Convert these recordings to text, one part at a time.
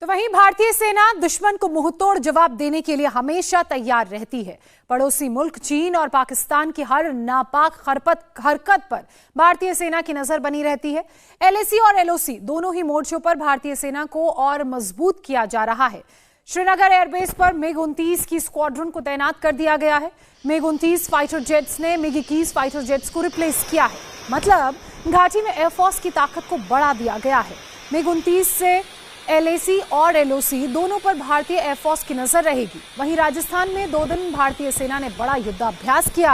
तो वहीं भारतीय सेना दुश्मन को मुंहतोड़ जवाब देने के लिए हमेशा तैयार रहती है। पड़ोसी मुल्क चीन और पाकिस्तान की हर नापाक हरकत पर भारतीय सेना की नजर बनी रहती है। एलएसी और एलओसी दोनों ही मोर्चों पर भारतीय सेना को और मजबूत किया जा रहा है। श्रीनगर एयरबेस पर MiG-29 की स्क्वाड्रन को तैनात कर दिया गया है। MiG-29 फाइटर जेट्स ने MiG-21 फाइटर जेट्स को रिप्लेस किया है। मतलब घाटी में एयरफोर्स की ताकत को बढ़ा दिया गया है। MiG-29 से एलएसी और एलओसी दोनों पर भारतीय एयरफोर्स की नजर रहेगी। वहीं राजस्थान में 2 दिन भारतीय सेना ने बड़ा युद्धाभ्यास किया।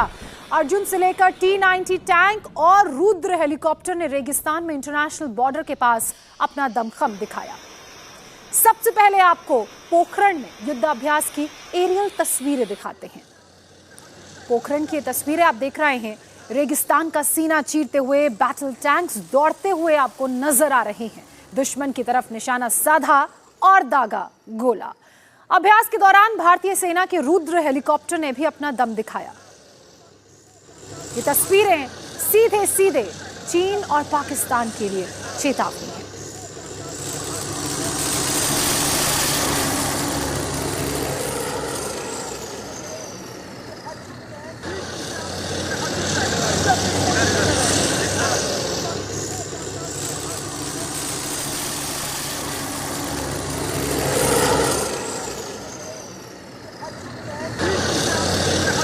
अर्जुन से लेकर T-90 टैंक और रुद्र हेलीकॉप्टर ने रेगिस्तान में इंटरनेशनल बॉर्डर के पास अपना दमखम दिखाया। सबसे पहले आपको पोखरण में युद्धाभ्यास की एरियल तस्वीरें दिखाते हैं। पोखरण की तस्वीरें आप देख रहे हैं। रेगिस्तान का सीना चीरते हुए बैटल टैंक्स दौड़ते हुए आपको नजर आ रहे हैं। दुश्मन की तरफ निशाना साधा और दागा गोला। अभ्यास के दौरान भारतीय सेना के रुद्र हेलीकॉप्टर ने भी अपना दम दिखाया। ये तस्वीरें सीधे सीधे चीन और पाकिस्तान के लिए चेतावनी है।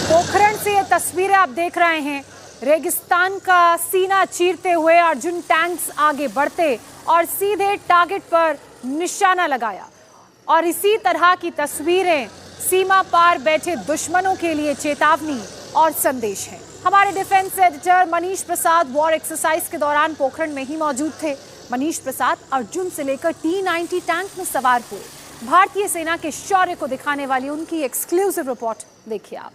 पोखरण से ये तस्वीरें आप देख रहे हैं। रेगिस्तान का सीना चीरते हुए अर्जुन टैंक्स आगे बढ़ते और सीधे टारगेट पर निशाना लगाया। और इसी तरह की तस्वीरें सीमा पार बैठे दुश्मनों के लिए चेतावनी और संदेश है। हमारे defence editor Manish Prasad war exercise के दौरान पोखरण में ही मौजूद थे। मनीष प्रसाद, अर्जुन से लेकर T-90 टैंक में सवार हुए भारतीय सेना के शौर्य को दिखाने वाली उनकी एक्सक्लूसिव रिपोर्ट देखिए आप।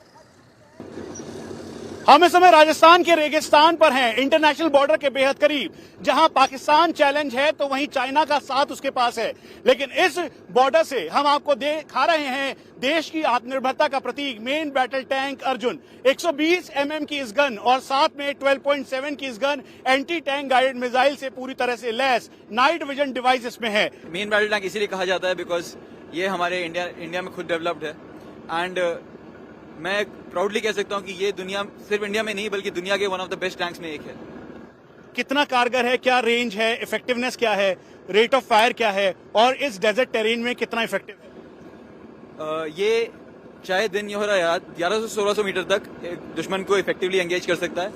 हम इस समय राजस्थान के रेगिस्तान पर हैं, इंटरनेशनल बॉर्डर के बेहद करीब। जहां पाकिस्तान चैलेंज है तो वहीं चाइना का साथ उसके पास है। लेकिन इस बॉर्डर से हम आपको दिखा रहे हैं देश की आत्मनिर्भरता का प्रतीक main battle tank Arjun. 120 mm की इस गन और साथ में 12.7 की इस gun anti tank guided missile से पूरी तरह से लैस नाइट विजन डिवाइस इसमें है। मेन बैटल टैंक इसीलिए कहा जाता है बिकॉज ये हमारे इंडिया में खुद डेवलप्ड है। एंड मैं प्राउडली कह सकता हूं कि ये दुनिया सिर्फ इंडिया में नहीं बल्कि दुनिया के one of the best tanks में एक है। कितना कारगर है, क्या रेंज है, इफेक्टिवनेस क्या है, रेट ऑफ फायर क्या है और इस डेजर्ट टेरेन में कितना इफेक्टिव है? ये चाहे दिन हो रहा है 1100-1600 मीटर तक दुश्मन को इफेक्टिवली एंगेज कर सकता है।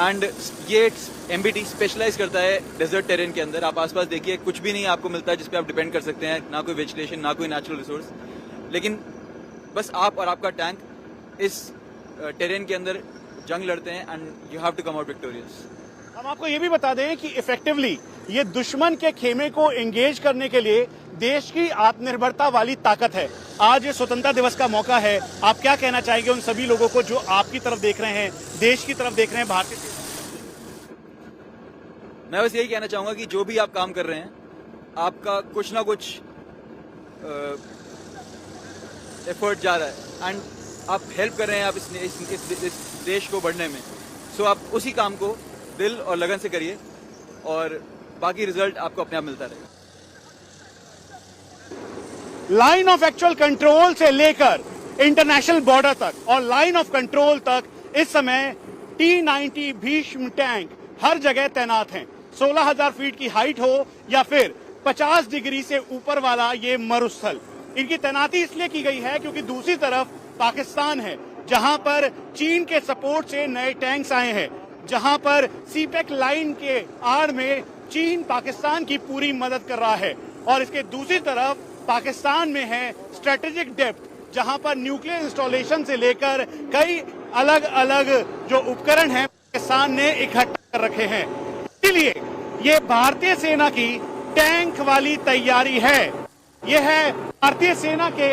एंड ये MBT स्पेशलाइज करता है डेजर्ट टेरेन के अंदर। आप आसपास देखिए, कुछ भी नहीं आपको मिलता है जिसपे आप डिपेंड कर सकते हैं, ना कोई वेजिटेशन, ना कोई नेचुरल रिसोर्स, लेकिन बस आप और आपका टैंक इस टेरेन के अंदर जंग लड़ते हैं and you have to come out victorious. हम आपको ये भी बता दें कि इफेक्टिवली ये दुश्मन के खेमे को एंगेज करने के लिए देश की आत्मनिर्भरता वाली ताकत है। आज ये स्वतंत्रता दिवस का मौका है, आप क्या कहना चाहेंगे उन सभी लोगों को जो आपकी तरफ देख रहे हैं, देश की तरफ देख रहे हैं भारतीय? मैं बस यही कहना चाहूंगा कि जो भी आप काम कर रहे हैं, आपका कुछ ना कुछ एफर्ट जा रहा है एंड आप हेल्प कर रहे हैं आप इस देश को बढ़ने में। सो आप उसी काम को दिल और लगन से करिए और बाकी रिजल्ट आपको अपने आप मिलता रहेगा। लाइन ऑफ एक्चुअल कंट्रोल से लेकर इंटरनेशनल बॉर्डर तक और लाइन ऑफ कंट्रोल तक इस समय T-90 भीष्म टैंक हर जगह तैनात हैं। 16,000 फीट की हाइट हो या फिर 50 डिग्री से ऊपर वाला ये मरुस्थल, इनकी तैनाती इसलिए की गई है क्योंकि दूसरी तरफ पाकिस्तान है, जहां पर चीन के सपोर्ट से नए टैंक्स आए हैं, जहां पर सीपेक लाइन के आड़ में चीन पाकिस्तान की पूरी मदद कर रहा है। और इसके दूसरी तरफ पाकिस्तान में है स्ट्रेटेजिक डेप्थ, जहां पर न्यूक्लियर इंस्टॉलेशन से लेकर कई अलग अलग जो उपकरण हैं पाकिस्तान ने इकट्ठा कर रखे हैं। इसलिए ये भारतीय सेना की टैंक वाली तैयारी है। यह है भारतीय सेना के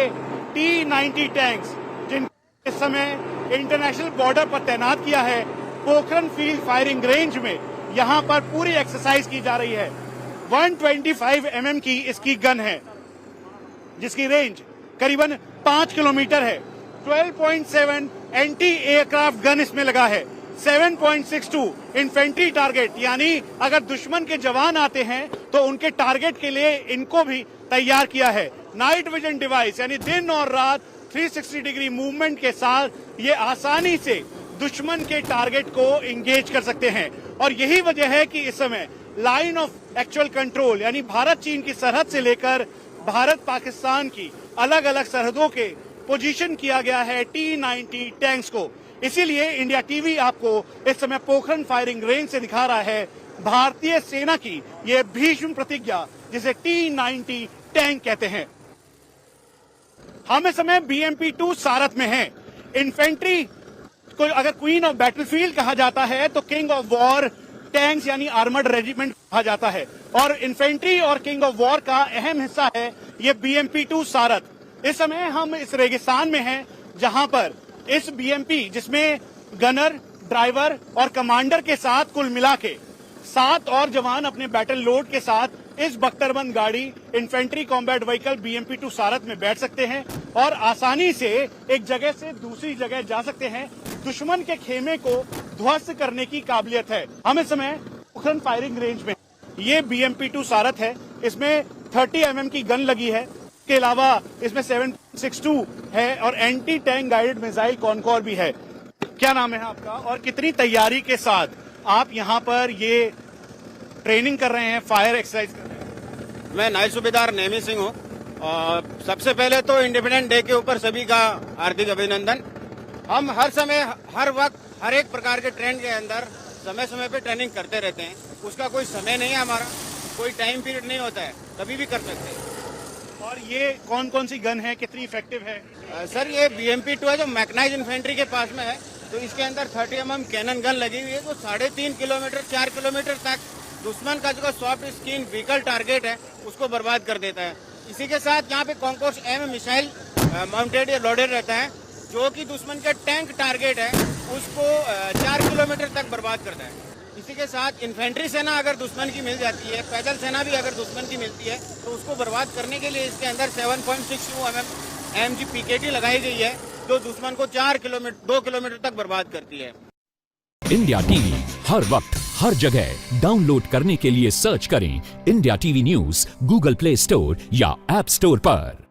T-90 टैंक्स, जिनको इस समय इंटरनेशनल बॉर्डर पर तैनात किया है। पोखरण फील्ड फायरिंग रेंज में यहां पर पूरी एक्सरसाइज की जा रही है। 125 mm की इसकी गन है, जिसकी रेंज करीबन 5 किलोमीटर है। 12.7 एंटी एयरक्राफ्ट गन इसमें लगा है। 7.62 इन्फेंट्री टारगेट, यानी अगर दुश्मन के जवान आते हैं तो उनके टारगेट के लिए इनको भी तैयार किया है। नाइट विजन डिवाइस यानी दिन और रात 360 डिग्री मूवमेंट के साथ ये आसानी से दुश्मन के टारगेट को एंगेज कर सकते हैं। और यही वजह है कि इस समय लाइन ऑफ एक्चुअल कंट्रोल यानी भारत चीन की सरहद से लेकर भारत पाकिस्तान की अलग अलग सरहदों के पोजीशन किया गया है T-90 टैंक्स को। इसीलिए इंडिया टीवी आपको इस समय पोखरण फायरिंग रेंज से दिखा रहा है भारतीय सेना की यह भीष्म प्रतिज्ञा जिसे T-90 टैंक कहते हैं। हम इस समय BMP-2 सारथ में हैं। इन्फेंट्री को अगर क्वीन ऑफ बैटलफील्ड कहा जाता है तो किंग ऑफ वॉर टैंक्स यानी आर्मर्ड रेजिमेंट कहा जाता है। और इन्फेंट्री और किंग ऑफ वॉर का अहम हिस्सा है ये BMP-2 सारथ। इस समय हम इस रेगिस्तान में हैं जहां पर इस BMP जिसमें गनर, ड्राइवर और कमांडर के साथ कुल मिला के 7 और जवान अपने बैटल लोड के साथ इस बख्तरबंद गाड़ी इन्फेंट्री कॉम्बैट व्हीकल BMP-2 सारथ में बैठ सकते हैं और आसानी से एक जगह से दूसरी जगह जा सकते हैं। दुश्मन के खेमे को ध्वस्त करने की काबिलियत है। हम इस समय पोखरण फायरिंग रेंज में, ये BMP-2 सारथ है। इसमें 30 mm की गन लगी है। इसके अलावा इसमें 7.62 है और anti tank guided missile Concor भी है। क्या नाम है आपका और कितनी तैयारी के साथ आप यहाँ पर ये ट्रेनिंग कर रहे हैं, फायर एक्सरसाइज कर रहे हैं? मैं नायब सूबेदार नेमी सिंह हूँ और सबसे पहले तो इंडिपेंडेंस डे के ऊपर सभी का हार्दिक अभिनंदन। हम हर समय, हर वक्त, हर एक प्रकार के ट्रेंड के अंदर समय समय पे ट्रेनिंग करते रहते हैं। उसका कोई समय नहीं है, हमारा कोई टाइम पीरियड नहीं होता है, कभी भी कर सकते हैं। और ये कौन कौन सी गन है, कितनी इफेक्टिव है? सर ये BMP-2 है जो मैकेनाइज्ड इन्फेंट्री के पास में है, तो इसके अंदर 30 mm कैनन गन लगी हुई है जो 3.5 किलोमीटर 4 किलोमीटर तक दुश्मन का जो सॉफ्ट स्किन व्हीकल टारगेट है उसको बर्बाद कर देता है। इसी के साथ यहाँ पे कॉन्कोर्स M मिसाइल माउंटेड या लोडेड रहता है जो कि दुश्मन के टैंक टारगेट है उसको 4 किलोमीटर तक बर्बाद करता है। इसी के साथ इन्फेंट्री सेना अगर दुश्मन की मिल जाती है, पैदल सेना भी अगर दुश्मन की मिलती है तो उसको बर्बाद करने के लिए इसके अंदर 7.62 mm AMG PKT लगाई गई है जो दुश्मन को 2 किलोमीटर तक बर्बाद करती है। इंडिया टीवी हर वक्त हर जगह डाउनलोड करने के लिए सर्च करें India TV news Google play store या ऐप स्टोर पर।